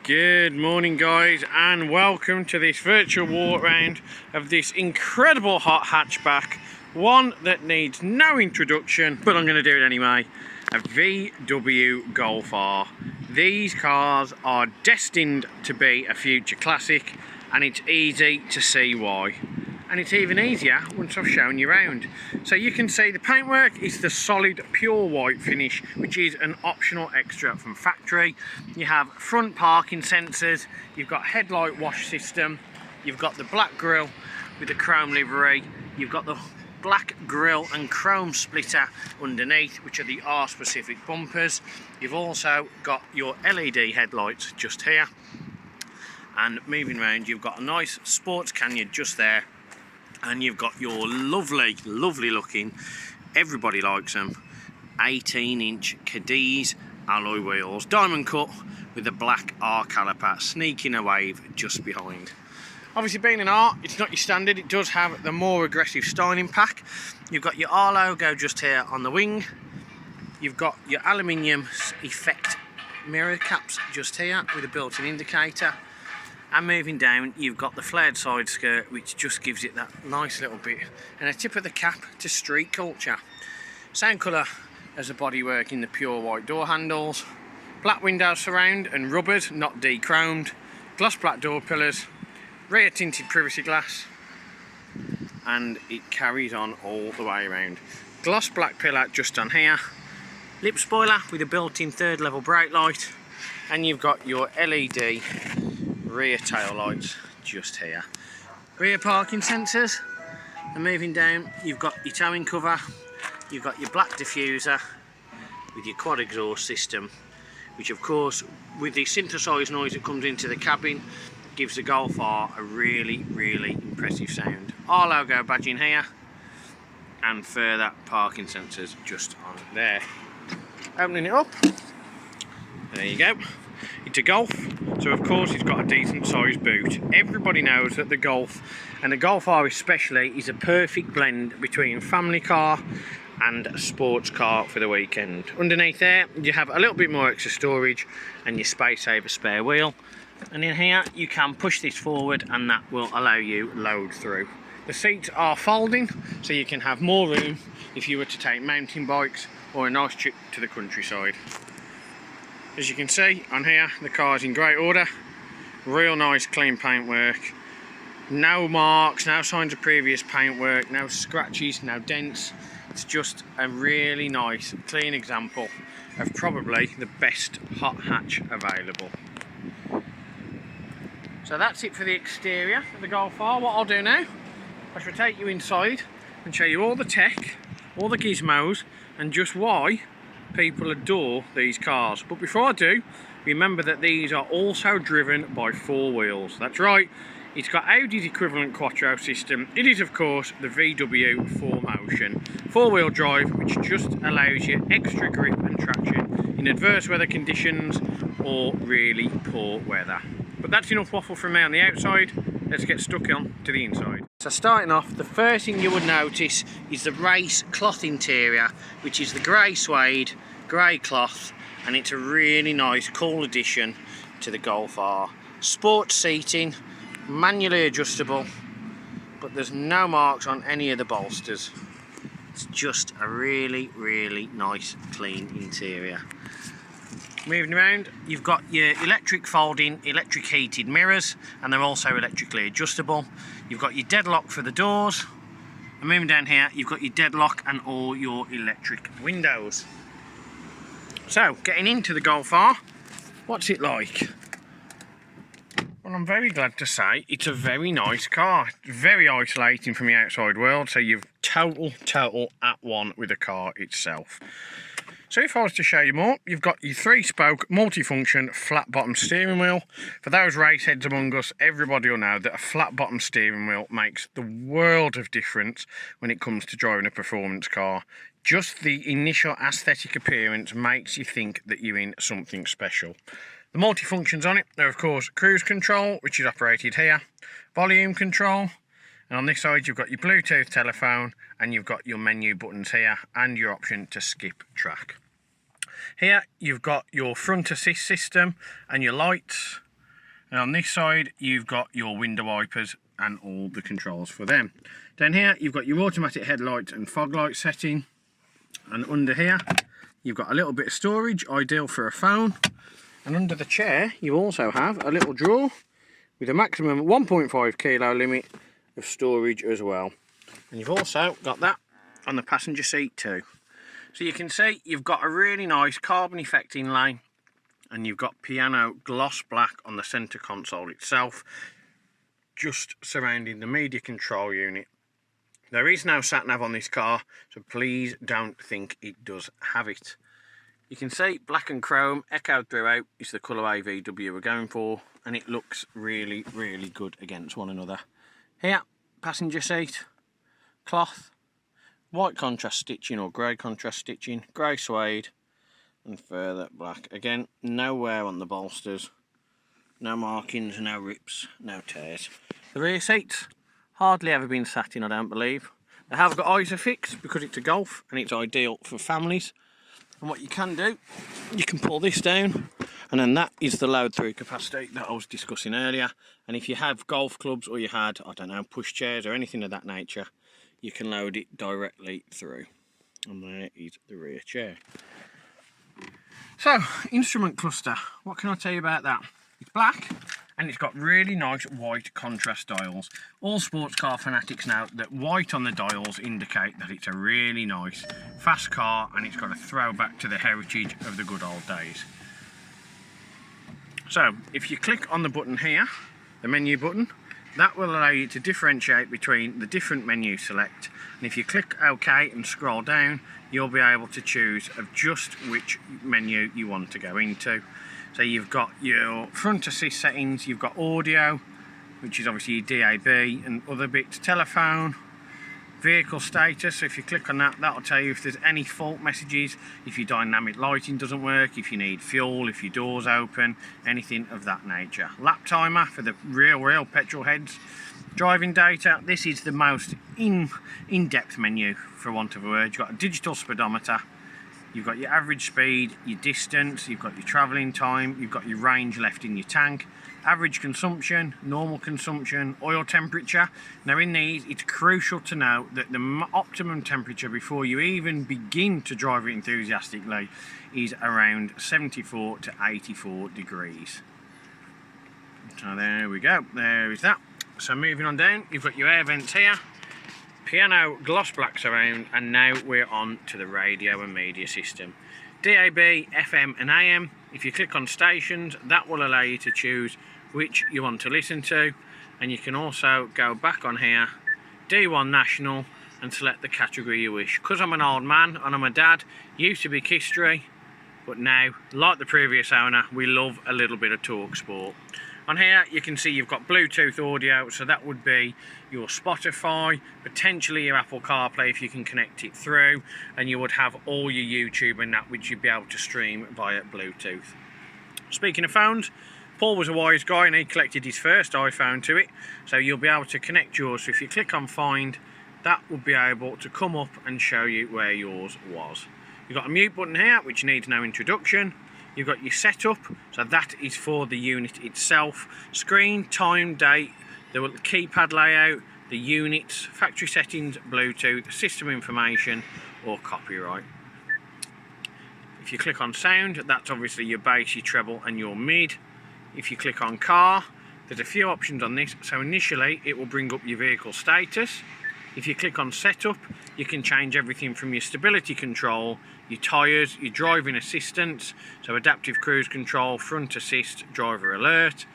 Good morning guys, and welcome to this virtual walk round of this incredible hot hatchback, one that needs no introduction, but I'm going to do it anyway. A VW Golf R. These cars are destined to be a future classic, and it's easy to see why. And it's even easier once I've shown you around. So you can see the paintwork is the solid pure white finish, which is an optional extra from factory. You have front parking sensors, you've got headlight wash system, you've got the black grille with the chrome livery, you've got the black grille and chrome splitter underneath, which are the R specific bumpers. You've also got your LED headlights just here, and moving around you've got a nice sports canyon just there. And you've got your lovely looking, everybody likes them, 18-inch Cadiz alloy wheels, diamond cut with a black R caliper sneaking a wave just behind. Obviously, being an R, it's not your standard. It does have the more aggressive styling pack. You've got your R logo just here on the wing. You've got your aluminium effect mirror caps just here with a built-in indicator. And moving down, you've got the flared side skirt, which just gives it that nice little bit and a tip of the cap to street culture. Same colour as the bodywork in the pure white door handles. Black window surround and rubbered, not de-chromed. Gloss black door pillars. Rear tinted privacy glass. And it carries on all the way around. Gloss black pillar just on here. Lip spoiler with a built-in third level brake light. And you've got your LED rear tail lights just here. Rear parking sensors. And moving down, you've got your towing cover, you've got your black diffuser with your quad exhaust system, which of course with the synthesized noise that comes into the cabin gives the Golf R a really impressive sound. R logo badge in here, and further parking sensors just on there. Opening it up, there you go. It's a Golf, so of course it's got a decent sized boot. Everybody knows that the Golf, and the Golf R especially, is a perfect blend between family car and a sports car for the weekend. Underneath there you have a little bit more extra storage and your space saver spare wheel, and in here you can push this forward and that will allow you load through. The seats are folding, so you can have more room if you were to take mountain bikes or a nice trip to the countryside. As you can see on here, the car's in great order. Real nice clean paintwork. No marks, no signs of previous paintwork, no scratches, no dents. It's just a really nice, clean example of probably the best hot hatch available. So that's it for the exterior of the Golf R. What I'll do now, I shall take you inside and show you all the tech, all the gizmos, and just why people adore these cars. But before I do, remember that these are also driven by four wheels. That's right, it's got Audi's equivalent Quattro system. It is of course the VW 4Motion four-wheel drive, which just allows you extra grip and traction in adverse weather conditions or really poor weather. But that's enough waffle from me on the outside. Let's get stuck on to the inside. So starting off, the first thing you would notice is the race cloth interior, which is the grey suede, grey cloth, and it's a really nice, cool addition to the Golf R. Sports seating, manually adjustable, but there's no marks on any of the bolsters. It's just a really nice, clean interior. Moving around, you've got your electric folding, electric heated mirrors, and they're also electrically adjustable. You've got your deadlock for the doors, and moving down here, you've got your deadlock and all your electric windows. So, getting into the Golf R, what's it like? Well, I'm very glad to say it's a very nice car. Very isolating from the outside world, so you've total at one with the car itself. So if I was to show you more, you've got your 3-spoke multifunction flat bottom steering wheel. For those race heads among us, everybody will know that a flat bottom steering wheel makes the world of difference when it comes to driving a performance car. Just the initial aesthetic appearance makes you think that you're in something special. The multifunctions on it are of course cruise control, which is operated here, volume control, and on this side you've got your Bluetooth telephone, and you've got your menu buttons here and your option to skip track. Here you've got your front assist system and your lights, And on this side, you've got your window wipers and all the controls for them. Down here, you've got your automatic headlights and fog light setting. And under here, you've got a little bit of storage, ideal for a phone. And under the chair, you also have a little drawer with a maximum 1.5 kilo limit of storage as well. And you've also got that on the passenger seat too. So you can see you've got a really nice carbon effect inlay, and you've got piano gloss black on the centre console itself, just surrounding the media control unit. There is no sat nav on this car, so please don't think it does have it. You can see black and chrome echoed throughout is the colour AVW we're going for, and it looks really, really good against one another. Here, passenger seat, cloth, white contrast stitching or grey contrast stitching, grey suede, and further black. Again, no wear on the bolsters, no markings, no rips, no tears. The rear seats, hardly ever been sat in, I don't believe. They have got ISOFIX because it's a Golf and it's ideal for families. And what you can do, you can pull this down, and then that is the load through capacity that I was discussing earlier. And if you have golf clubs, or you had, I don't know, push chairs or anything of that nature, you can load it directly through. And there is the rear chair. So, instrument cluster, what can I tell you about that? It's black, and it's got really nice white contrast dials. All sports car fanatics know that white on the dials indicate that it's a really nice fast car, and it's got a throwback to the heritage of the good old days. So if you click on the button here, the menu button, that will allow you to differentiate between the different menus select, and if you click OK and scroll down, you'll be able to choose of just which menu you want to go into. So you've got your front assist settings, you've got audio, which is obviously your DAB and other bits, telephone, vehicle status. So if you click on that, that'll tell you if there's any fault messages, if your dynamic lighting doesn't work, if you need fuel, if your door's open, anything of that nature. Lap timer for the real petrol heads. Driving data, this is the most in-depth menu, for want of a word. You've got a digital speedometer, you've got your average speed, your distance, you've got your travelling time, you've got your range left in your tank, average consumption, normal consumption, oil temperature. Now in these, it's crucial to know that the optimum temperature before you even begin to drive it enthusiastically is around 74 to 84 degrees. So there we go, there is that. So moving on down, you've got your air vents here, piano gloss black surround, and now we're on to the radio and media system. DAB, FM and AM. If you click on stations, that will allow you to choose which you want to listen to, and you can also go back on here, D1 National, and select the category you wish. Because I'm an old man and I'm a dad, used to be history, but now, like the previous owner, we love a little bit of talk sport. On here you can see you've got Bluetooth audio, so that would be your Spotify, potentially your Apple CarPlay if you can connect it through, and you would have all your YouTube and that which you'd be able to stream via Bluetooth. Speaking of phones, Paul was a wise guy and he collected his first iPhone to it, so you'll be able to connect yours. So if you click on Find, that will be able to come up and show you where yours was. You've got a mute button here which needs no introduction. You've got your setup, so that is for the unit itself. Screen, time, date, the keypad layout, the units, factory settings, Bluetooth, system information, or copyright. If you click on sound, that's obviously your bass, your treble, and your mid. If you click on car, there's a few options on this. So initially, it will bring up your vehicle status. If you click on setup, you can change everything from your stability control, your tyres, your driving assistance, so adaptive cruise control, front assist, driver alert.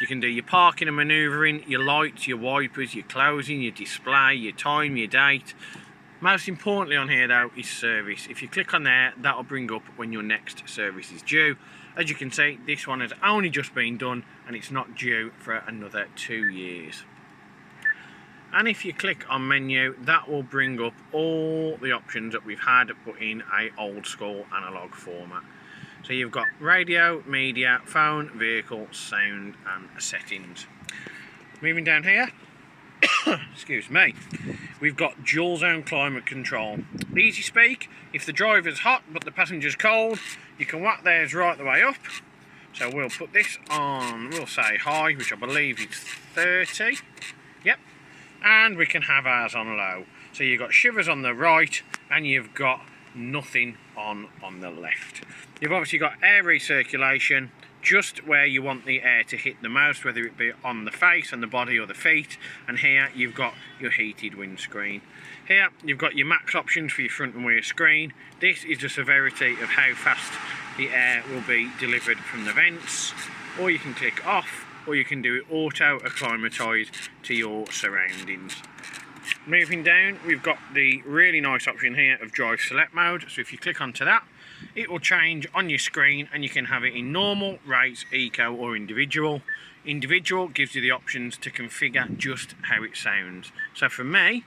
You can do your parking and manoeuvring, your lights, your wipers, your closing, your display, your time, your date. Most importantly on here though is service. If you click on there, that'll bring up when your next service is due. As you can see, this one has only just been done and it's not due for another 2 years. And if you click on menu, that will bring up all the options that we've had but in a old school analog format. So you've got radio, media, phone, vehicle, sound and settings. Moving down here, excuse me, we've got dual zone climate control. Easy speak, if the driver's hot but the passenger's cold, you can whack theirs right the way up. So we'll put this on, we'll say high, which I believe is 30. Yep. And we can have ours on low. So you've got shivers on the right and you've got nothing on the left. You've obviously got air recirculation just where you want the air to hit the most, whether it be on the face, on the body or the feet. And here you've got your heated windscreen. Here you've got your max options for your front and rear screen. This is the severity of how fast the air will be delivered from the vents. Or you can click off, or you can do it auto acclimatise to your surroundings. Moving down, we've got the really nice option here of drive select mode. So if you click onto that, it will change on your screen and you can have it in normal, race, eco or individual. Individual gives you the options to configure just how it sounds. So for me,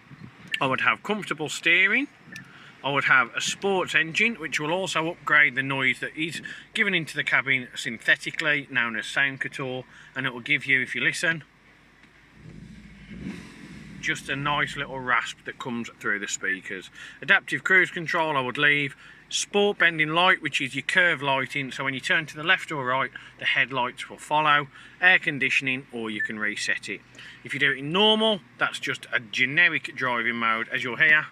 I would have comfortable steering. I would have a sports engine, which will also upgrade the noise that is given into the cabin synthetically, known as Sound Couture, and it will give you, if you listen, just a nice little rasp that comes through the speakers. Adaptive cruise control I would leave. Sport bending light, which is your curve lighting, so when you turn to the left or right, the headlights will follow. Air conditioning, or you can reset it. If you do it in normal, that's just a generic driving mode. As you'll hear,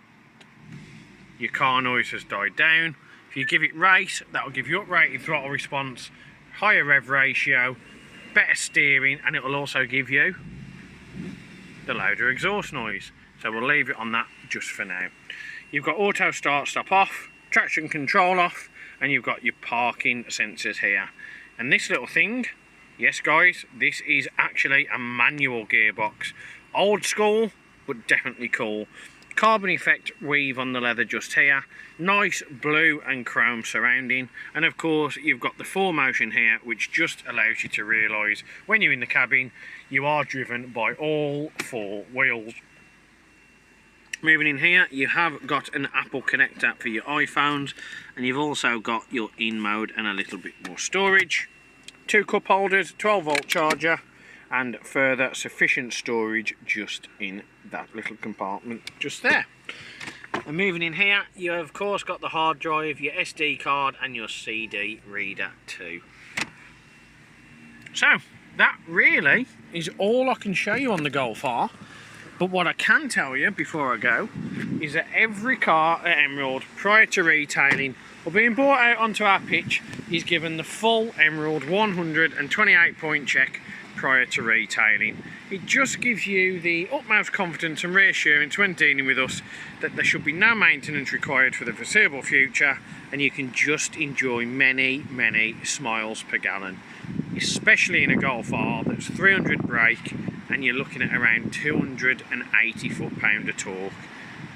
your car noise has died down. If you give it race, that will give you uprated throttle response, higher rev ratio, better steering, and it will also give you the louder exhaust noise. So we'll leave it on that just for now. You've got auto start stop off, traction control off, and you've got your parking sensors here. And this little thing, yes guys, this is actually a manual gearbox. Old school, but definitely cool. Carbon effect weave on the leather just here. Nice blue and chrome surrounding. And of course, you've got the 4Motion here, which just allows you to realise when you're in the cabin, you are driven by all 4 wheels. Moving in here, you have got an Apple connector for your iPhones, and you've also got your in mode and a little bit more storage. 2 cup holders, 12 volt charger, and further sufficient storage just in that little compartment just there. And moving in here, you have of course got the hard drive, your SD card and your CD reader too. So that really is all I can show you on the Golf R. But what I can tell you before I go is that every car at Emerald prior to retailing or being brought out onto our pitch is given the full Emerald 128 point check prior to retailing. It just gives you the utmost confidence and reassurance when dealing with us that there should be no maintenance required for the foreseeable future, and you can just enjoy many smiles per gallon, especially in a Golf R that's 300 brake and you're looking at around 280 foot-pound of torque.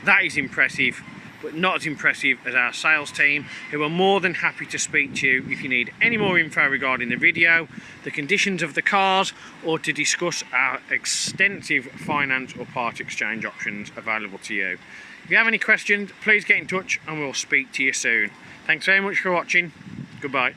That is impressive, but not as impressive as our sales team, who are more than happy to speak to you if you need any more info regarding the video, the conditions of the cars, or to discuss our extensive finance or part exchange options available to you. If you have any questions, please get in touch and we'll speak to you soon. Thanks very much for watching. Goodbye.